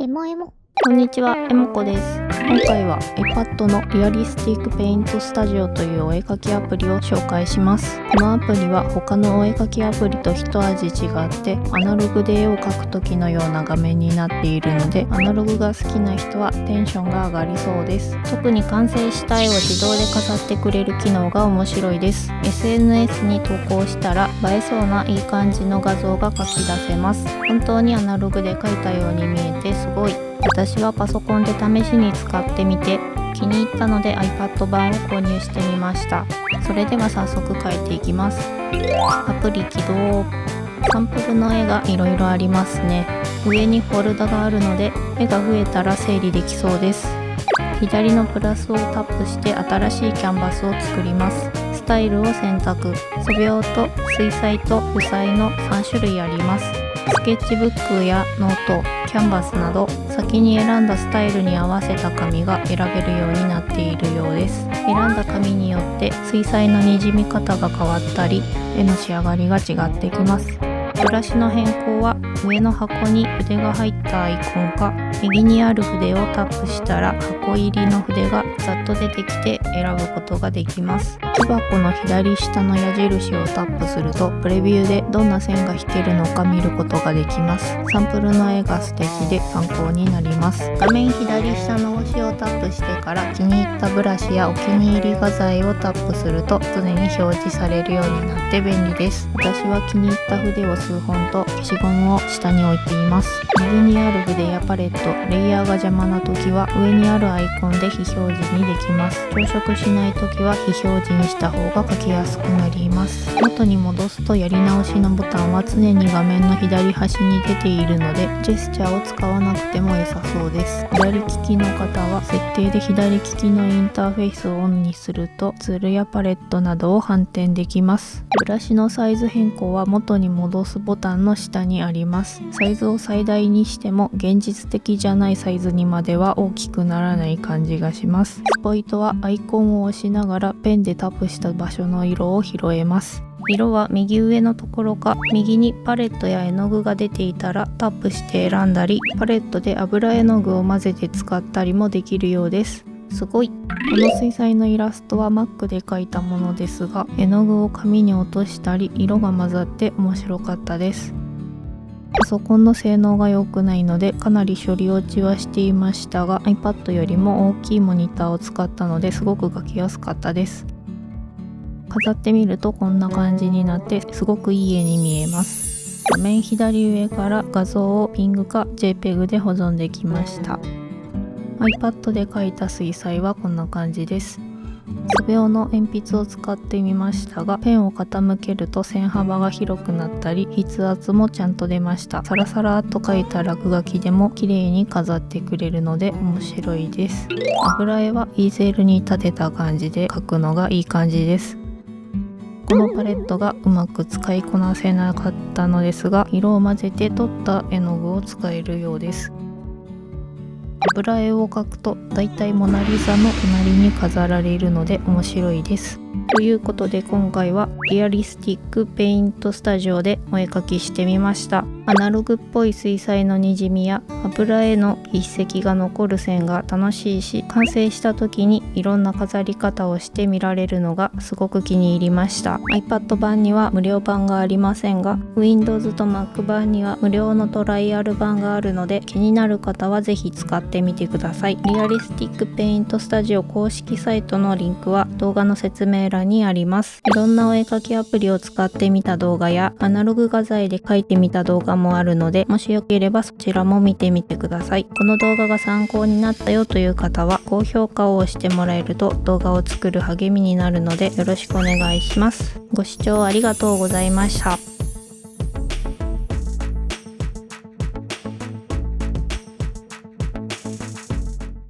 エモエモ。こんにちは、えもこです。今回は iPad のリアリスティックペイントスタジオというお絵描きアプリを紹介します。このアプリは他のお絵描きアプリと一味違ってアナログで絵を描く時のような画面になっているので、アナログが好きな人はテンションが上がりそうです。特に完成した絵を自動で飾ってくれる機能が面白いです。 SNS に投稿したら映えそうないい感じの画像が描き出せます。本当にアナログで描いたように見えてすごい。私はパソコンで試しに使ってみて気に入ったので iPad 版を購入してみました。それでは早速描いていきます。アプリ起動。サンプルの絵がいろいろありますね。上にフォルダがあるので絵が増えたら整理できそうです。左のプラスをタップして新しいキャンバスを作ります。スタイルを選択。素描と水彩と油彩の3種類あります。スケッチブックやノート、キャンバスなど先に選んだスタイルに合わせた紙が選べるようになっているようです。選んだ紙によって水彩のにじみ方が変わったり絵の仕上がりが違ってきます。ブラシの変更は上の箱に筆が入ったアイコンか右にある筆をタップしたら箱入りの筆がざっと出てきて選ぶことができます。木箱の左下の矢印をタップするとプレビューでどんな線が引けるのか見ることができます。サンプルの絵が素敵で参考になります。画面左下の星をタップしてから気に入ったブラシやお気に入り画材をタップすると常に表示されるようになって便利です。私は気に入った筆を数本と消しゴムを下に置いています。右にある筆やパレット、レイヤーが邪魔な時は上にあるアイコンで非表示にできます。調色しない時は非表示にした方が描きやすくなります。元に戻すとやり直しのボタンは常に画面の左端に出ているのでジェスチャーを使わなくても良さそうです。左利きの方は設定で左利きのインターフェースをオンにするとツールやパレットなどを反転できます。ブラシのサイズ変更は元に戻すボタンの下にあります。サイズを最大にしても現実的じゃないサイズにまでは大きくならない感じがします。スポイトはアイコンを押しながらペンでタップした場所の色を拾えます。色は右上のところか右にパレットや絵の具が出ていたらタップして選んだりパレットで油絵の具を混ぜて使ったりもできるようです。すごい。この水彩のイラストは Mac で描いたものですが絵の具を紙に落としたり色が混ざって面白かったです。パソコンの性能が良くないのでかなり処理落ちはしていましたが iPad よりも大きいモニターを使ったのですごく描きやすかったです。飾ってみるとこんな感じになってすごくいい絵に見えます。画面左上から画像を PNG か JPEG で保存できました。 iPad で描いた水彩はこんな感じです。素描の鉛筆を使ってみましたがペンを傾けると線幅が広くなったり筆圧もちゃんと出ました。サラサラっと描いた落書きでも綺麗に飾ってくれるので面白いです。油絵はイーゼルに立てた感じで描くのがいい感じです。このパレットがうまく使いこなせなかったのですが色を混ぜて取った絵の具を使えるようです。油絵を描くとだいたいモナリザの隣に飾られるので面白いです。ということで今回はリアリスティックペイントスタジオでお絵描きしてみました。アナログっぽい水彩のにじみや油絵の筆跡が残る線が楽しいし完成した時にいろんな飾り方をして見られるのがすごく気に入りました。 iPad 版には無料版がありませんが Windows と Mac 版には無料のトライアル版があるので気になる方はぜひ使ってみてください。リアリスティックペイントスタジオ公式サイトのリンクは動画の説明欄にあります。いろんなお絵描きアプリを使ってみた動画やアナログ画材で描いてみた動画もあるのでもしよければそちらも見てみてください。この動画が参考になったよという方は高評価を押してもらえると動画を作る励みになるのでよろしくお願いします。ご視聴ありがとうございました。